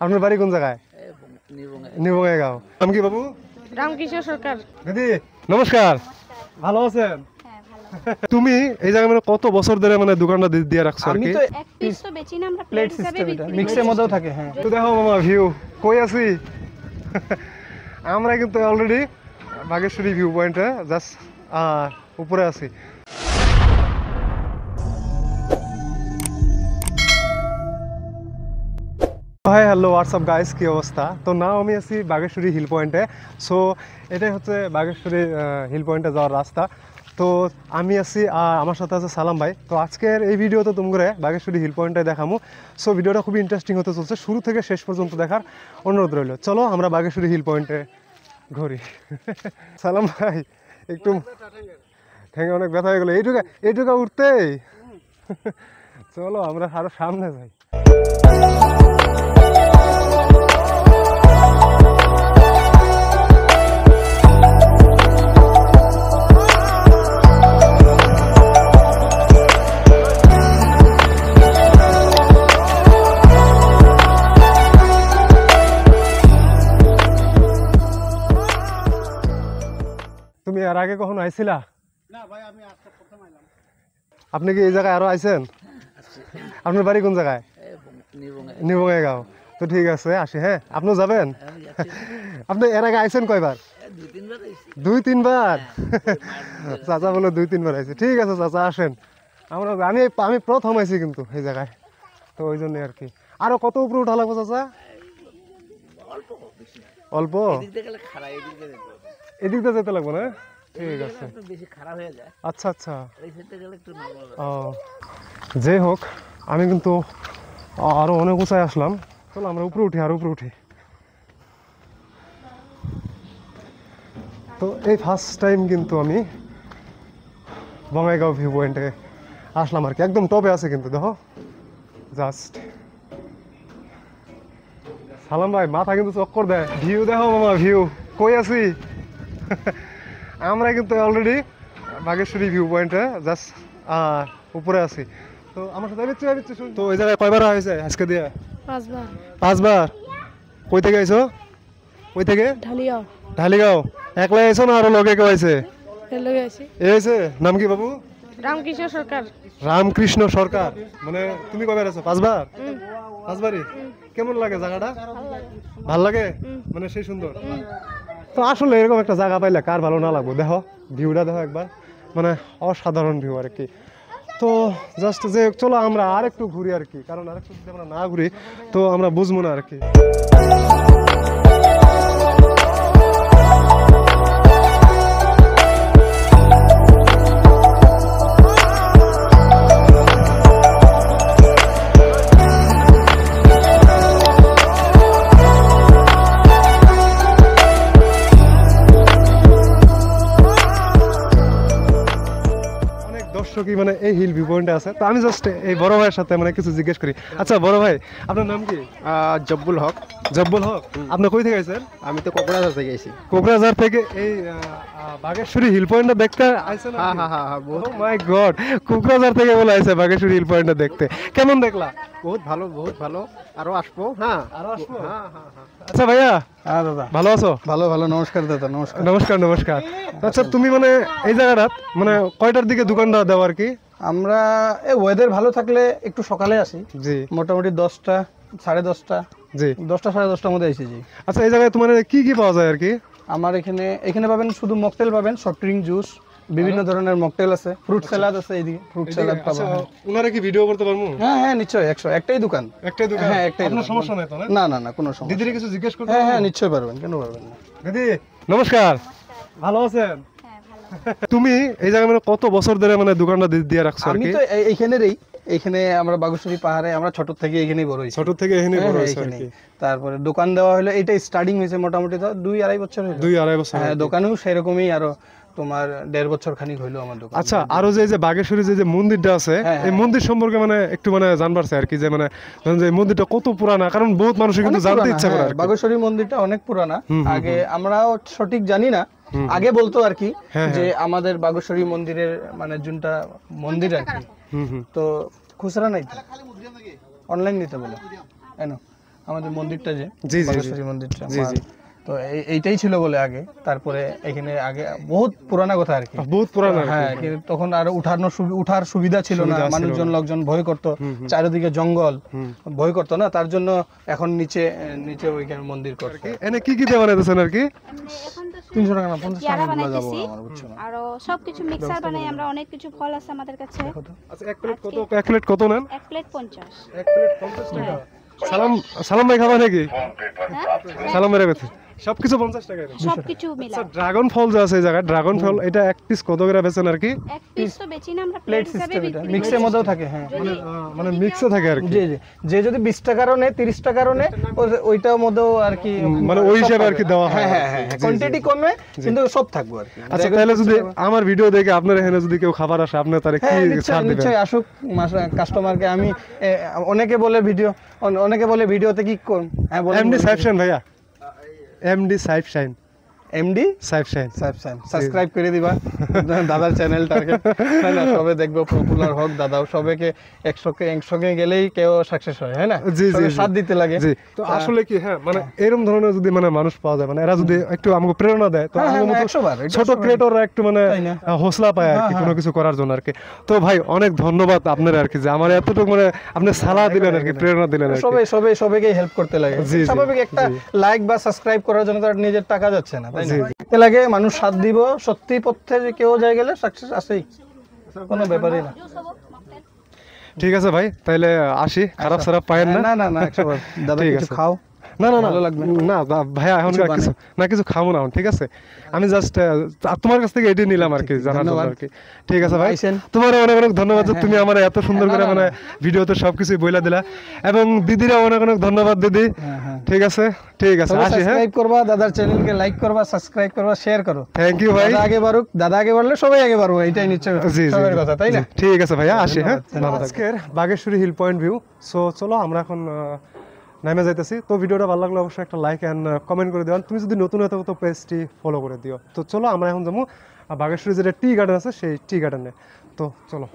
আপনার বাড়ি কোন জায়গায়? নিবঙ্গাই গাঁও। নাম কি বাবু? রামকৃষ্ণ সরকার। দিদি নমস্কার, ভালো আছেন? তুমি এই জায়গায় মানে কত বছর ধরে মানে দোকানটা দিয়ে রাখছো আর আমি কি? তো এক পিস তো বেচি না আমরা, প্লেট হিসাবে সিস্টেম, এটা বিক্রি মিক্সের করি। মধ্যেও থাকে। হ্যাঁ, তো দেখো মামা ভিউ কই আছি। আমরা কিন্তু অলরেডি বাগেশ্বরী ভিউ পয়েন্টে জাস্ট উপরে আছি। হাই হ্যালো হোয়াটসঅ্যাপ গাইস, কী অবস্থা? তো নাও আমি আছি বাগেশ্বরী হিল পয়েন্টে। সো এটাই হচ্ছে বাগেশ্বরী হিল পয়েন্টে যাওয়ার রাস্তা। তো আমি আছি আর আমার সাথে আছে সালাম ভাই। তো আজকের এই ভিডিওতে তোমরা বাগেশ্বরী হিল পয়েন্টে দেখামু। সো ভিডিওটা খুবই ইন্টারেস্টিং হতে চলছে, শুরু থেকে শেষ পর্যন্ত দেখার অনুরোধ রইল। চলো আমরা বাগেশ্বরী হিল পয়েন্টে ঘুরি। সালাম ভাই, একটু ঠেঙে অনেক ব্যথা হয়ে গেলো এইটুকা উঠতেই। চলো আমরা আরো সামনে যাই। তুমি এর আগে কখনো আইছিলা? না ভাই, আমি আজকে প্রথম আইলাম। আপনি কি এই জায়গায় আরো আইছেন? আপনার বাড়ি কোন জায়গায়? নিবঙ্গাই গাঁও। তো ঠিক আছে, আসি। হ্যাঁ, আপনিও যাবেন? আপনি এর আগে আইছেন কয়বার? দুই তিনবার। চাচা বলে দুই তিনবার আইছে। ঠিক আছে চাচা, আসেন। আমি প্রথম আইছি কিন্তু এই জায়গায়, তো ওই জন্যই আর কি। আরো কত উপরে উঠা লাগবে চাচা? অল্প? এদিক দিয়ে যেতে লাগবে না? ঠিক আছে, আচ্ছা আচ্ছা। ও যাই হোক, আমি কিন্তু আরো অনেক উঁচায় আসলাম। চলো আমরা উপরে উঠি, আরো উপরে উঠি। তো এই ফার্স্ট টাইম কিন্তু আমি বঙ্গাইগাঁও ভিউ পয়েন্টে আসলাম আর কি। একদম টপে আছে কিন্তু, দেখো জাস্ট। সালাম ভাই মাথা কিন্তু চক্কর দেয়। ভিউ দেখো মামা, ভিউ কই আছি। আমরা কিন্তু অলরেডি বাগেশ্বরী ভিউ পয়েন্টে জাস্ট উপরে আছি। তো আমার সাথে তো ওই জায়গায় কয়বার হয়েছে আজকে দিয়ে? 5 বার। 5 বার? কই থেকে আইছো? কই থেকে? ঢালিয়াও। ঢালিগাঁও। একলা আইছো না আরো লগে কেউ আইছে? এর লগে আছি। এ আইছে? নাম কি বাবু? রামকৃষ্ণ সরকার। রামকৃষ্ণ সরকার। মানে তুমি কয়বার আছো? 5 বার? 5 বারই? কেমন লাগে জায়গাটা? ভাল লাগে? মানে সেই সুন্দর। তো আসলে এরকম একটা জায়গা পাইলে কার ভালো না লাগবে? দেখো ভিউটা দেখো একবার, মানে অসাধারণ ভিউ আর কি। তো জাস্ট যে চলো আমরা আর একটু ঘুরি আর কি, কারণ আরেকটু যদি আমরা না ঘুরি তো আমরা বুঝবো না আর কি। দর্শকই মানে এই হিল ভিউ পয়েন্টে আছে। তো আমি জাস্ট এই বড় ভাইয়ের সাথে মানে কিছু জিজ্ঞেস করি। আচ্ছা বড় ভাই, আপনার নাম কি? জব্বুল হক। জব্বুল হক। আপনি কই থেকে আইছেন? আমি তো কোকরাঝার থেকে আইছি। কোকরাঝার থেকে এই বাগেশ্বরী হিল পয়েন্টটা দেখতে আইছেন? হ্যাঁ, ও মাই গড, কোকরাঝার থেকে বলে আইছে বাগেশ্বরী হিল পয়েন্টটা দেখতে। কেমন দেখলা? বহুত ভালো। আরো আসবো। হ্যাঁ, আরো আসবো। আচ্ছা ভাইয়া। হ্যাঁ দাদা, ভালো আছো? ভালো। নমস্কার দাদা, নমস্কার। নমস্কার। আচ্ছা তুমি মানে এই জায়গাটা মানে কয়টার দিকে দোকানটা দেওয়া আর কি? আমরা ওয়েদার ভালো থাকলে একটু সকালে আসি। জি। মোটামুটি 10টা, 10:30। জি। 10টা 10:30টার মধ্যে এসেছি। জি। আচ্ছা এই জায়গায় তোমার কি পাওয়া যায় আর কি? আমার এখানে পাবেন শুধু মকটেল পাবেন, সফট ড্রিঙ্ক, জুস, বিভিন্ন ধরনের মকটেল আছে, ফ্রুট স্যালাড আছে। এইদিকে ফ্রুট স্যালাড পাবেন। ওনারা কি ভিডিও করতে পারবো? হ্যাঁ নিশ্চয়ই। একটাই দোকান। হ্যাঁ, একটাই। কোনো সমস্যা নাই তো? না কোনো সমস্যা। দিদির কিছু জিজ্ঞেস করতে? হ্যাঁ নিশ্চয়ই পারবেন, কেন পারবেন না। দিদি নমস্কার, ভালো আছেন? তুমি এই জায়গায় মানে কত বছর ধরে মানে দোকানটা দিয়ে রাখছো আর আমি কি? তো এইখানে আমরা বাগেশ্বরী পাহাড়ে আমরা ছোট থেকে এখানেই বড় হয়েছি। ছোট থেকে এখানেই বড় হয়েছে আর কি। তারপরে দোকান দেওয়া হলো, এটা স্টার্টিং হয়েছে মোটামুটি তো 2-2.5 বছর হলো। 2-2.5 বছর। হ্যাঁ, দোকানেও সেরকমই আরো তোমার 1.5 বছর খানিক হইলো আমার দোকান। আচ্ছা, আরো যে বাগেশ্বরী যে মন্দিরটা আছে, এই মন্দির সম্পর্কে মানে একটু মানে জানবার চাই আর কি, যে মানে ধরেন যে মন্দিরটা কত পুরানা, কারণ বহুত মানুষ কিন্তু জানতে ইচ্ছা করে আর কি। বাগেশ্বরী মন্দিরটা অনেক পুরানা। আগে আমরাও সঠিক জানি না, আগে বলতো আর কি যে আমাদের বাগেশ্বরী মন্দিরের মানে যোনটা মন্দির আর কি, তো খুচরা নাই তো, অনলাইন নিতে বলে। আমাদের মন্দিরটা যে জি, জি। বাগেশ্বরী মন্দিরটা জি, জি। তো এইটাই ছিল বলে আগে, তারপরে এখানে আগে বহুত পুরানা কথা আর কি। বহুত পুরানো আর কি। হ্যাঁ, কিন্তু তখন আর উঠার সুবিধা ছিল না, সুবিধা ছিল মানুষজন না। লোকজন ভয় করতো, চারিদিকে জঙ্গল, হুম। ভয় করতো না, তার জন্য এখন নিচে ওইখানে মন্দির করছে। এনে কি দিয়ে বানাইতেছেন আর কি? 300 টাকা না 50 পেয়ারা টাকা গুলো যাবো বানাইতেছি আমার, বুঝছো না? আরো সবকিছু মিক্সার বানাই আমরা, অনেক কিছু ফল আছে আমাদের কাছে। দেখো তো। আচ্ছা এক প্লেট কত নেন? 1 প্লেট 50। 1 প্লেট 50 টাকা। সালাম ভাই খাবা নাকি? সালাম ভাই কাছে সবকিছু 50 টাকা। সবকিছু মিলা আচ্ছা ড্রাগন ফল যে আছে এই জায়গায়, ড্রাগন ফল এটা এক পিস কত করে বেচেন আর কি? এক পিস তো বেচি না আমরা, প্লেট প্লেট হিসাবে সিস্টেম, এটা বিক্রি মিক্সের মধ্যেও থাকে। হ্যাঁ, মানে মিক্সে থাকে আর কি। জি জি, যে যদি 20 টাকারও নেয় 30 টাকারও নেয়, ওইটার মধ্যেও আর কি মানে ওই হিসাবে আর কি দেওয়া হয়। হ্যাঁ হ্যাঁ হ্যাঁ, কোয়ান্টিটি কমে কিন্তু সব থাকবে আর কি। আচ্ছা তাহলে যদি আমার ভিডিও দেখে আপনার এখানে যদি কেউ খাবার আসে আপনি তারে কি হ্যাঁ, ছাড় দিবেন? নিশ্চয়ই আসুক কাস্টমারকে। আমি অনেকে বলে ভিডিওতে কি করুন। হ্যাঁ বলেন। এমডি সাইফ শাইন ভাইয়া, MD Saif shine, MD Saif shine. Subscribe করে দিবা দাদার চ্যানেলটাকে, না সবে দেখবো, পপুলার হোক দাদাও। সবাইকে একসঙ্গে গেলেই কেউ সাকসেস হয়, হ্যাঁ না? জি, জি, সবাই জি। সাথ দিতে লাগে। জি, তো আসলে কি হ্যাঁ মানে এরকম ধরনের যদি মানে মানুষ পাওয়া যায়, মানে এরা যদি একটু আমাকে প্রেরণা দেয়, তো হ্যাঁ, আমার হ্যাঁ, মতো 100 বার, এটা ছোট 100 বার। ক্রিয়েটররা একটু মানে তাই না? হৌসলা পায় আর কি কোনো কিছু করার জন্য আর কি। তো ভাই অনেক ধন্যবাদ আপনার আর কি, যে আমার এতটুকু মানে আপনি সালা দিলেন আর কি, প্রেরণা দিলেন আর কি। সবাইকে হেল্প করতে লাগে। জি, জি, স্বাভাবিক, একটা লাইক বা সাবস্ক্রাইব করার জন্য তার নিজের টাকা যাচ্ছে না, তাই না? জি, এতে লাগে মানুষ সাথ দিব, সত্যি পথে যে কেউ যায় গেলে সাকসেস আসেই, কোনো ব্যাপারই না। ঠিক আছে ভাই, তাইলে আসি, খারাপ সারাপ পায়েন না? না 100 বার। দাদা ঠিক কিছু আছে। খাও। না ভালো লাগবে। না ভাইয়া এখন আর কিছু না, কিছু খাবো না এখন, ঠিক আছে? আমি জাস্ট তোমার কাছ থেকে এটাই নিলাম আর কি, জানার জন্য ধন্যবাদ। আর কি। ঠিক আছে ভাই, আইসেন। তোমার অনেক অনেক ধন্যবাদ যে তুমি আমার এত সুন্দর করে মানে ভিডিওতে সবকিছু বইলা দিলা, এবং দিদিরা অনেক অনেক ধন্যবাদ দিদি। হ্যাঁ। ঠিক আছে আসি হ্যাঁ। সাবস্ক্রাইব করবা, দাদার চ্যানেলকে লাইক করবা, সাবস্ক্রাইব করবা, শেয়ার করো। থ্যাংক ইউ ভাই। দাদা আগে বাড়লে সবাই আগে বাড়বো, এটাই নিশ্চয় জি জি সবার কথা, তাই না? জি, ঠিক আছে ভাইয়া, আসি হ্যাঁ। ধন্যবাদ। আজকের Bageshwari hill point view. So চলো আমরা এখন নামে যাইতেছি। তো ভিডিওটা ভালো লাগলে অবশ্যই একটা লাইক অ্যান্ড কমেন্ট করে দিও। তুমি যদি নতুন হতে তো পেজটি ফলো করে দিও। তো চলো আমরা এখন যাবো বাগেশ্বরী যেটা টি গার্ডেন আছে সেই টি গার্ডেনে। তো চলো।